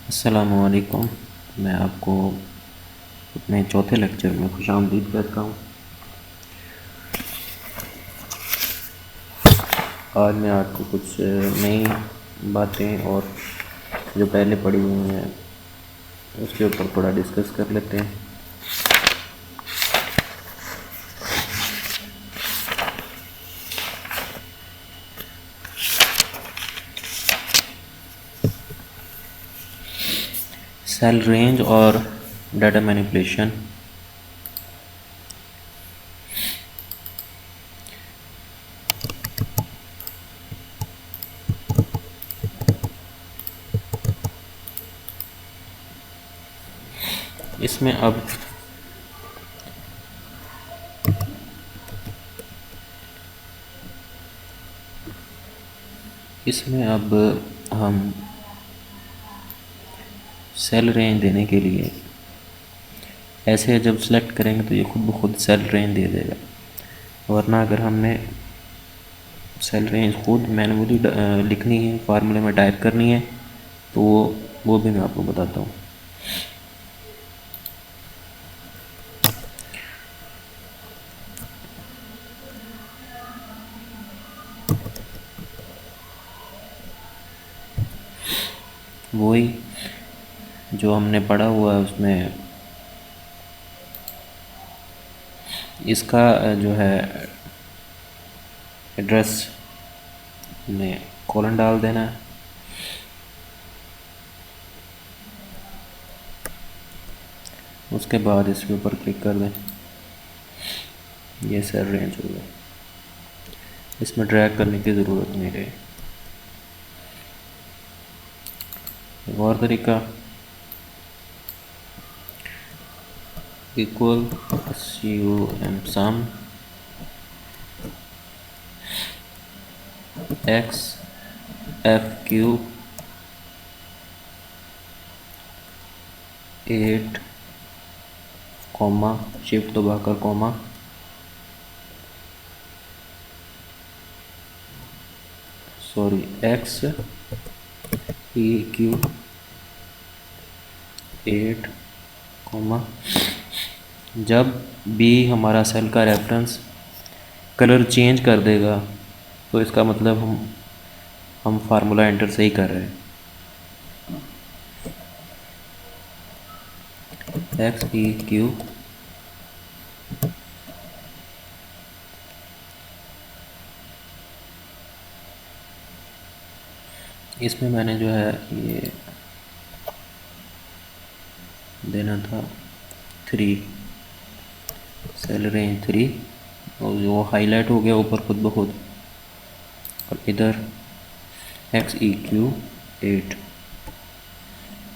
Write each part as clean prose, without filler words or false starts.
अस्सलामुअलैकुम। मैं आपको अपने चौथे लेक्चर में खुशामदीद कहता हूँ। आज मैं आपको कुछ नई बातें और जो पहले पढ़ी हुई हैं उसके ऊपर थोड़ा डिस्कस कर लेते हैं। सेल रेंज और डाटा मैनिपुलेशन। इसमें अब हम सेल रेंज देने के लिए ऐसे जब सेलेक्ट करेंगे तो ये खुद ब खुद सेल रेंज दे देगा, वरना अगर हमने सेल रेंज खुद मैनुअली लिखनी है, फार्मूले में टाइप करनी है, तो वो भी मैं आपको बताता हूँ। वही जो हमने पढ़ा हुआ है उसमें इसका जो है एड्रेस में कॉलन डाल देना है। उसके बाद इसके ऊपर क्लिक कर दें, ये सेल रेंज हो गया। इसमें ड्रैग करने की ज़रूरत नहीं रही। एक और तरीका, equal sum x f q 8 comma shift दबाकर comma x e q 8 comma, जब भी हमारा सेल का रेफरेंस कलर चेंज कर देगा तो इसका मतलब हम फार्मूला एंटर सही कर रहे हैं। एक्स ई क्यू इसमें मैंने जो है ये देना था 3, सेल रेंज 3, और जो हाईलाइट हो गया ऊपर खुद ब खुद। और इधर एक्स ई क्यू 8,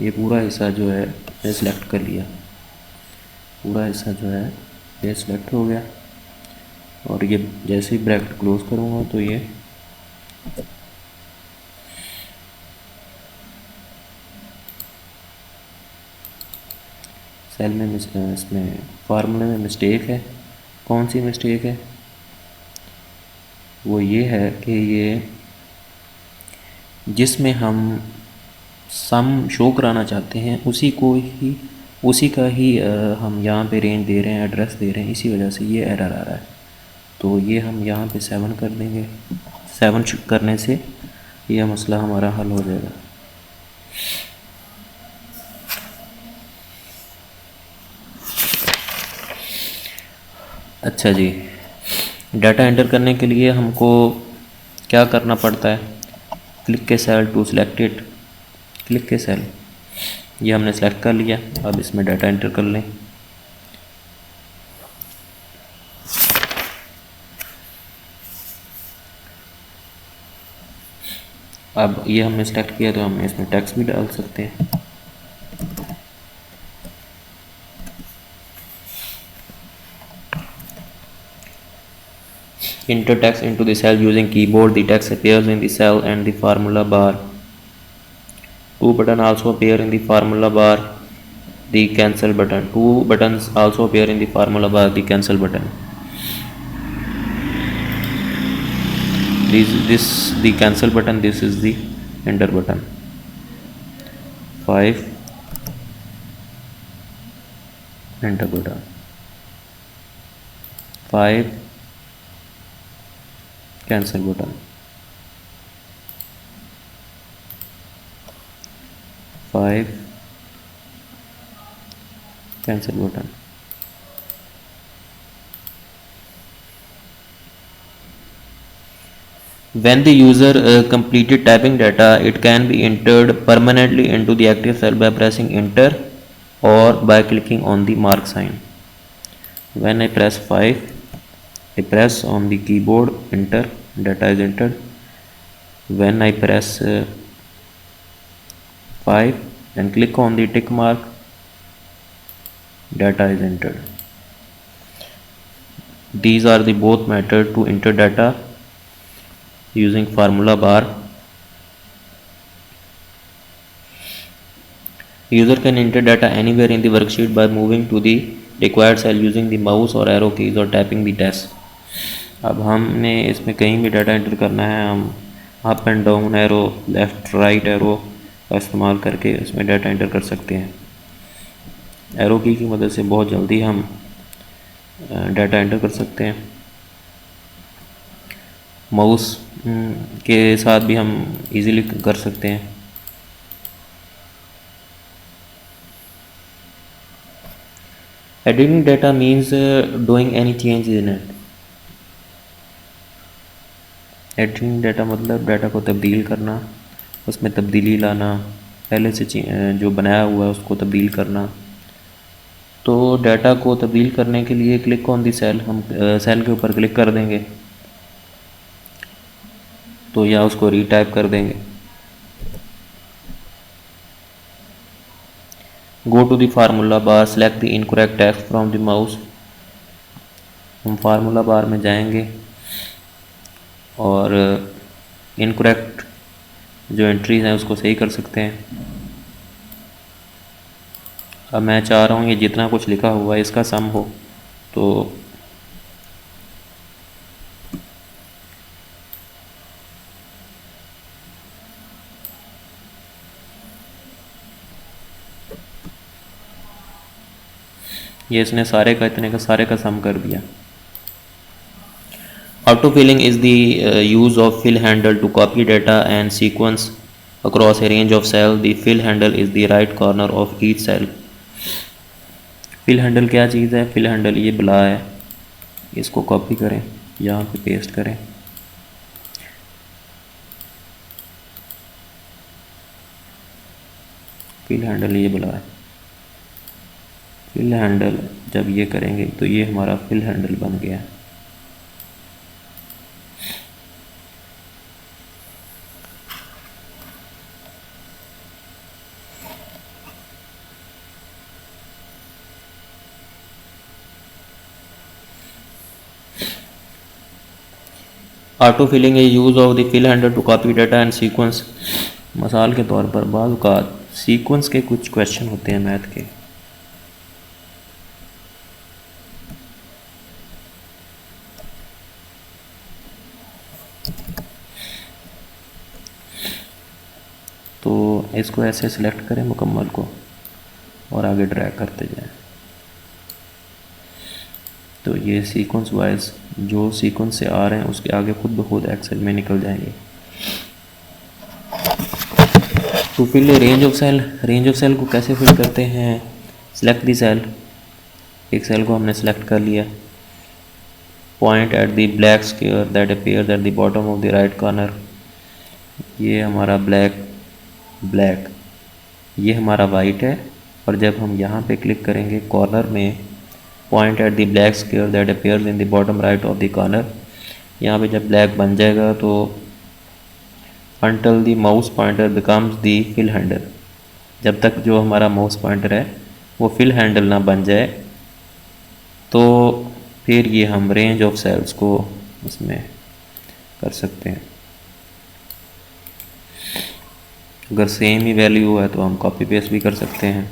ये पूरा हिस्सा जो है ये सिलेक्ट कर लिया, पूरा हिस्सा जो है ये सिलेक्ट हो गया। और ये जैसे ही ब्रैकेट क्लोज करूँगा तो ये सेल में इसमें फार्मूले में मिस्टेक है। कौन सी मिस्टेक है? वो ये है कि ये जिसमें हम सम शो कराना चाहते हैं उसी का ही हम यहाँ पे रेंज दे रहे हैं, एड्रेस दे रहे हैं, इसी वजह से ये एरर आ रहा है। तो ये हम यहाँ पे 7 कर देंगे। 7 करने से यह मसला हमारा हल हो जाएगा। अच्छा जी, डाटा एंटर करने के लिए हमको क्या करना पड़ता है? क्लिक के cell to select it, click के सेल, ये हमने सेलेक्ट कर लिया। अब इसमें डाटा एंटर कर लें। अब ये हमने सेलेक्ट किया तो हम इसमें टेक्स्ट भी डाल सकते हैं। Enter text into the cell using keyboard. The text appears in the cell and the formula bar. Two buttons also appear in the formula bar. The cancel button. Two buttons also appear in the formula bar. The cancel button. This the cancel button. This is the enter button. 5 enter button, 5 cancel button, 5 cancel button. When the user completed typing data, it can be entered permanently into the active cell by pressing enter or by clicking on the mark sign. When I press 5, I press on the keyboard enter, data is entered. When I press 5 and click on the tick mark, data is entered. These are the both methods to enter data using formula bar. User can enter data anywhere in the worksheet by moving to the required cell using the mouse or arrow keys or tapping the dash. अब हमने इसमें कहीं भी data enter करना है, हम up and down arrow, left right arrow का इस्तेमाल करके इसमें डाटा एंटर कर सकते हैं। एरो की मदद से बहुत जल्दी हम डाटा एंटर कर सकते हैं। माउस के साथ भी हम इजीली कर सकते हैं। Editing data means doing any change in it. Editing data मतलब डाटा को तब्दील करना, उसमें तब्दीली लाना, पहले से जो बनाया हुआ है उसको तब्दील करना। तो डाटा को तब्दील करने के लिए क्लिक ऑन दी सेल, हम सेल के ऊपर क्लिक कर देंगे तो या उसको रीटाइप कर देंगे। Go to the formula bar, select the incorrect text from the mouse. हम फार्मूला बार में जाएंगे और इनकरेक्ट जो एंट्रीज हैं उसको सही कर सकते हैं। अब मैं चाह रहा हूँ ये जितना कुछ लिखा हुआ है इसका सम हो, तो ये इसने सारे का इतने का सारे का सम कर दिया। Auto filling is the use of fill handle to copy data and sequence across a range of cell. The fill handle is the right corner of each cell. Fill handle क्या चीज़ है? Fill handle ये बला है, इसको copy करें, यहाँ पे पेस्ट करें। फिल हैंडल ये बला है। फिल हैंडल जब ये करेंगे तो ये हमारा फिल हैंडल बन गया। ऑटो फिलिंग है use of the fill handle to copy data and sequence. मिसाल के तौर पर बाज़ औक़ात सीक्वेंस के कुछ क्वेश्चन होते हैं मैथ के, तो इसको ऐसे सिलेक्ट करें मुकम्मल को और आगे ड्रैग करते जाएं, तो ये सीक्वेंस वाइज जो सीक्वेंस से आ रहे हैं उसके आगे खुद ब खुद एक्सेल में निकल जाएंगे। तो fill range of cell, range of cell को कैसे फिल करते हैं? सिलेक्ट दी सेल, एक सेल को हमने सेलेक्ट कर लिया। Point at the black square that appears at the bottom of the right corner. ये हमारा ब्लैक, ये हमारा वाइट है, और जब हम यहाँ पे क्लिक करेंगे कॉर्नर में, point at the black square that appears in the bottom right of the corner, यहाँ पे जब ब्लैक बन जाएगा तो until the mouse pointer becomes the fill handle, जब तक जो हमारा माउस पॉइंटर है वो फिल हैंडल ना बन जाए, तो फिर ये हम रेंज ऑफ सेल्स को उसमें कर सकते हैं। अगर सेम ही वैल्यू है तो हम कॉपी पेस्ट भी कर सकते हैं,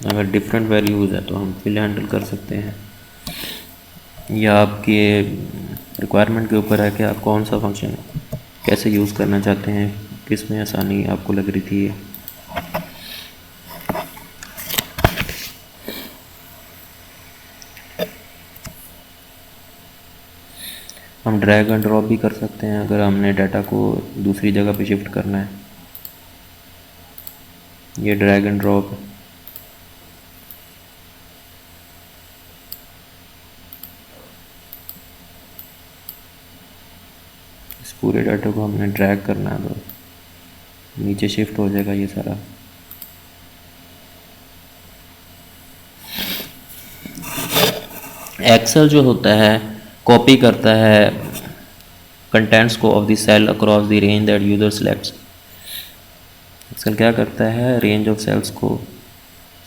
अगर डिफरेंट वैल्यूज़ है तो हम फिल हैंडल कर सकते हैं। या आपके रिक्वायरमेंट के ऊपर है कि आप कौन सा फंक्शन कैसे यूज़ करना चाहते हैं, किस में आसानी आपको लग रही थी। हम ड्रैग एंड ड्रॉप भी कर सकते हैं अगर हमने डाटा को दूसरी जगह पे शिफ्ट करना है। ये ड्रैग एंड ड्रॉप है। इस पूरे डाटा को हमने ड्रैग करना है तो नीचे शिफ्ट हो जाएगा ये सारा। एक्सेल जो होता है कॉपी करता है कंटेंट्स को of the cell across the range that user selects. Excel क्या करता है, रेंज ऑफ सेल्स को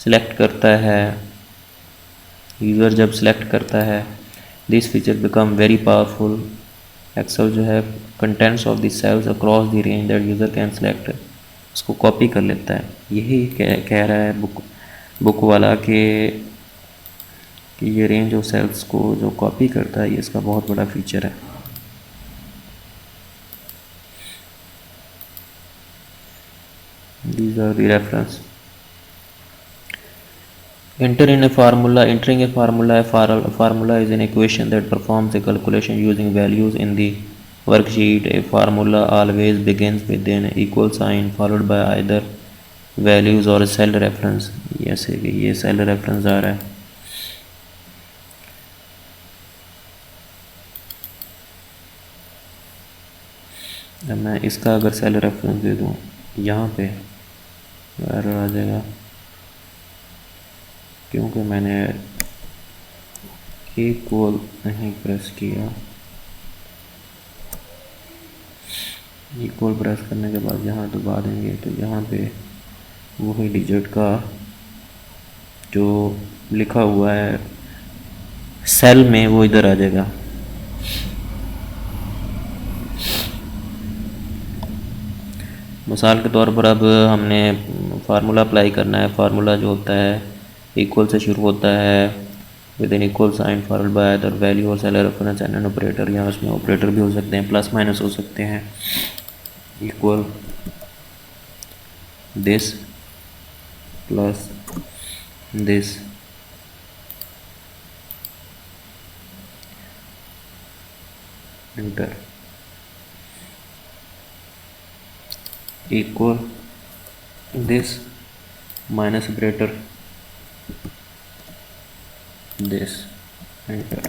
सिलेक्ट करता है, यूज़र जब सिलेक्ट करता है। This feature become very powerful. Excel जो है contents of the cells across the range that user can select, उसको कॉपी कर लेता है। यही कह रहा है बुक वाला कि ये रेंज ऑफ सेल्स को जो कॉपी करता है ये इसका बहुत बड़ा फीचर है। These are the reference. Enter in a formula. Entering a formula is an equation that performs a calculation using values in the worksheet. A formula always begins with an equal sign followed by either values or a cell reference. जैसे कि ये cell reference आ रहा है। अब मैं इसका अगर cell reference दे दूँ यहाँ पे एरर आ जाएगा क्योंकि मैंने इक्वल नहीं प्रेस किया। इक्वल प्रेस करने के बाद यहाँ दबा देंगे तो यहाँ पे वही डिजिट का जो लिखा हुआ है सेल में वो इधर आ जाएगा। मिसाल के तौर पर अब हमने फार्मूला अप्लाई करना है। फार्मूला जो होता है इक्वल से शुरू होता है with an equal sign followed by other value और cell reference and an operator. यहाँ उसमें ऑपरेटर भी हो सकते हैं, प्लस माइनस हो सकते हैं। Equal this plus this enter equal this minus operator this enter।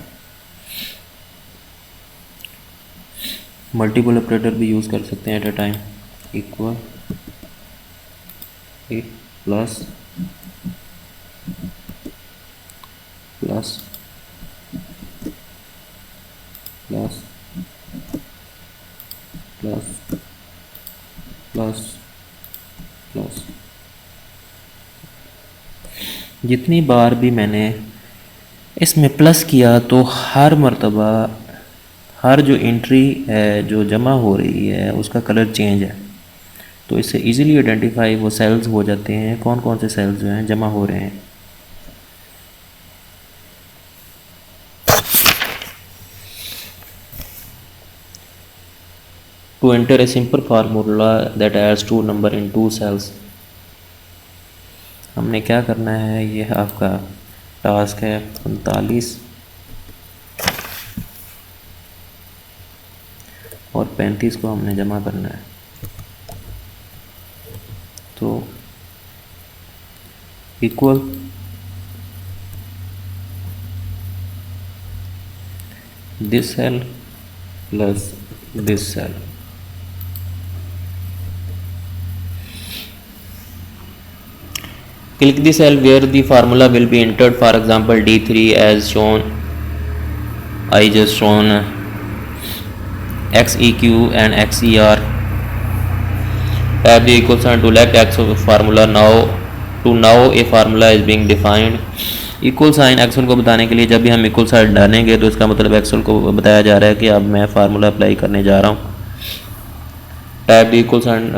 Multiple operator भी यूज़ कर सकते हैं at a time. Equal it plus plus plus plus plus plus. जितनी बार भी मैंने इसमें प्लस किया तो हर मर्तबा हर जो एंट्री है जो जमा हो रही है उसका कलर चेंज है। तो इससे इजीली आइडेंटिफाई वो सेल्स हो जाते हैं कौन कौन से सेल्स जो हैं जमा हो रहे हैं। To enter a simple formula that adds 2 number in 2 cells, हमने क्या करना है, ये आपका टास्क है 45 और 35 को हमने जमा करना है। तो equal this cell plus this cell. Click the cell where the formula will be entered, for example D3 as shown, I just shown XEQ and XER. Tap the equal sign to select X of formula now a formula is being defined. Equal sign Excel को बताने के लिए जब भी हम equal sign डालेंगे तो इसका मतलब एक्सेल को बताया जा रहा है कि अब मैं फार्मूला अप्लाई करने जा रहा हूँ। Type the equal sign,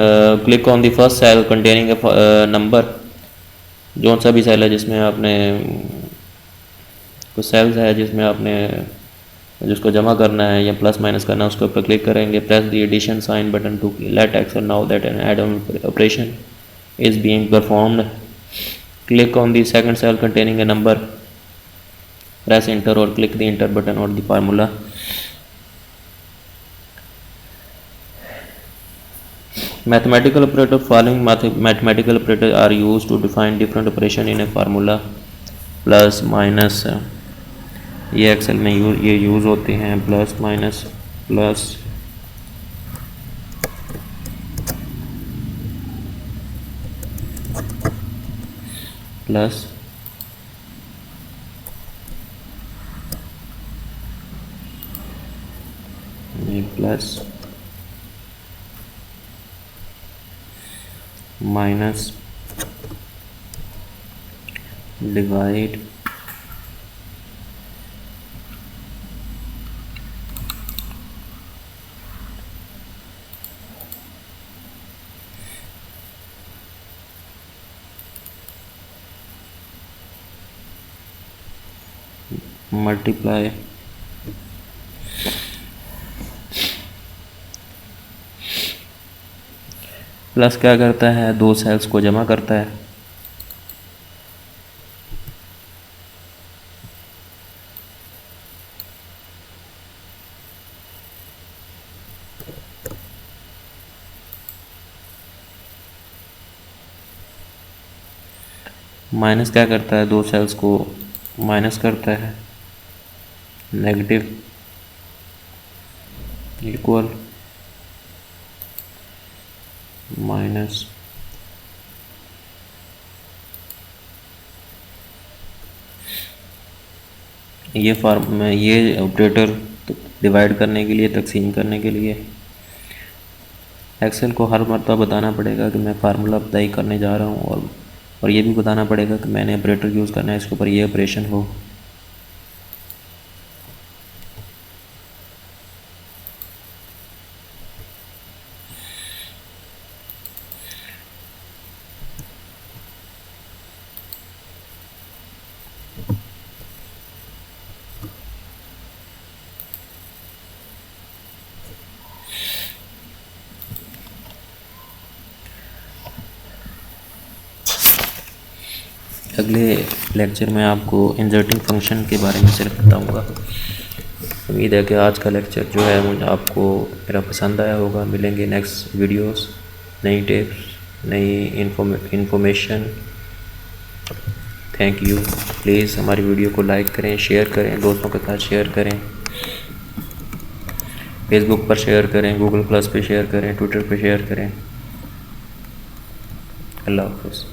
click on the first cell containing a number. जो सा भी सेल है जिसमें आपने कुछ सेल्स है जिसमें आपने जिसको जमा करना है या प्लस माइनस करना है उसके ऊपर क्लिक करेंगे। Press the addition sign button to let Excel now that an add on operation is being performed. Click on the second cell containing a number, press enter और क्लिक द एंटर बटन और the formula Mathematical operator, following mathematical operator are used to define different operation in a formula. Plus minus, ये Excel में ये use होते हैं। Plus minus, plus plus plus minus, divide, multiply, plus क्या करता है, दो सेल्स को जमा करता है। माइनस क्या करता है, दो सेल्स को माइनस करता है। नेगेटिव इक्वल माइनस, ये फॉर्म में ये ऑपरेटर डिवाइड करने के लिए, तकसीम करने के लिए एक्सेल को हर मरतबा बताना पड़ेगा कि मैं फार्मूला अप्लाई करने जा रहा हूँ, और ये भी बताना पड़ेगा कि मैंने ऑपरेटर यूज़ करना है, इसके ऊपर ये ऑपरेशन हो। अगले लेक्चर में आपको इंसर्टिंग फंक्शन के बारे में सिर्फ बताऊंगा। उम्मीद है कि आज का लेक्चर जो है मुझे आपको मेरा पसंद आया होगा। मिलेंगे नेक्स्ट वीडियोस, नई टिप्स, नई इन्फॉर्मेशन। Thank you. प्लीज़ हमारी वीडियो को लाइक करें, शेयर करें, दोस्तों के साथ शेयर करें, फेसबुक पर शेयर करें, गूगल प्लस पे शेयर करें, ट्विटर पे शेयर करें। अल्लाह हाफ़िज़।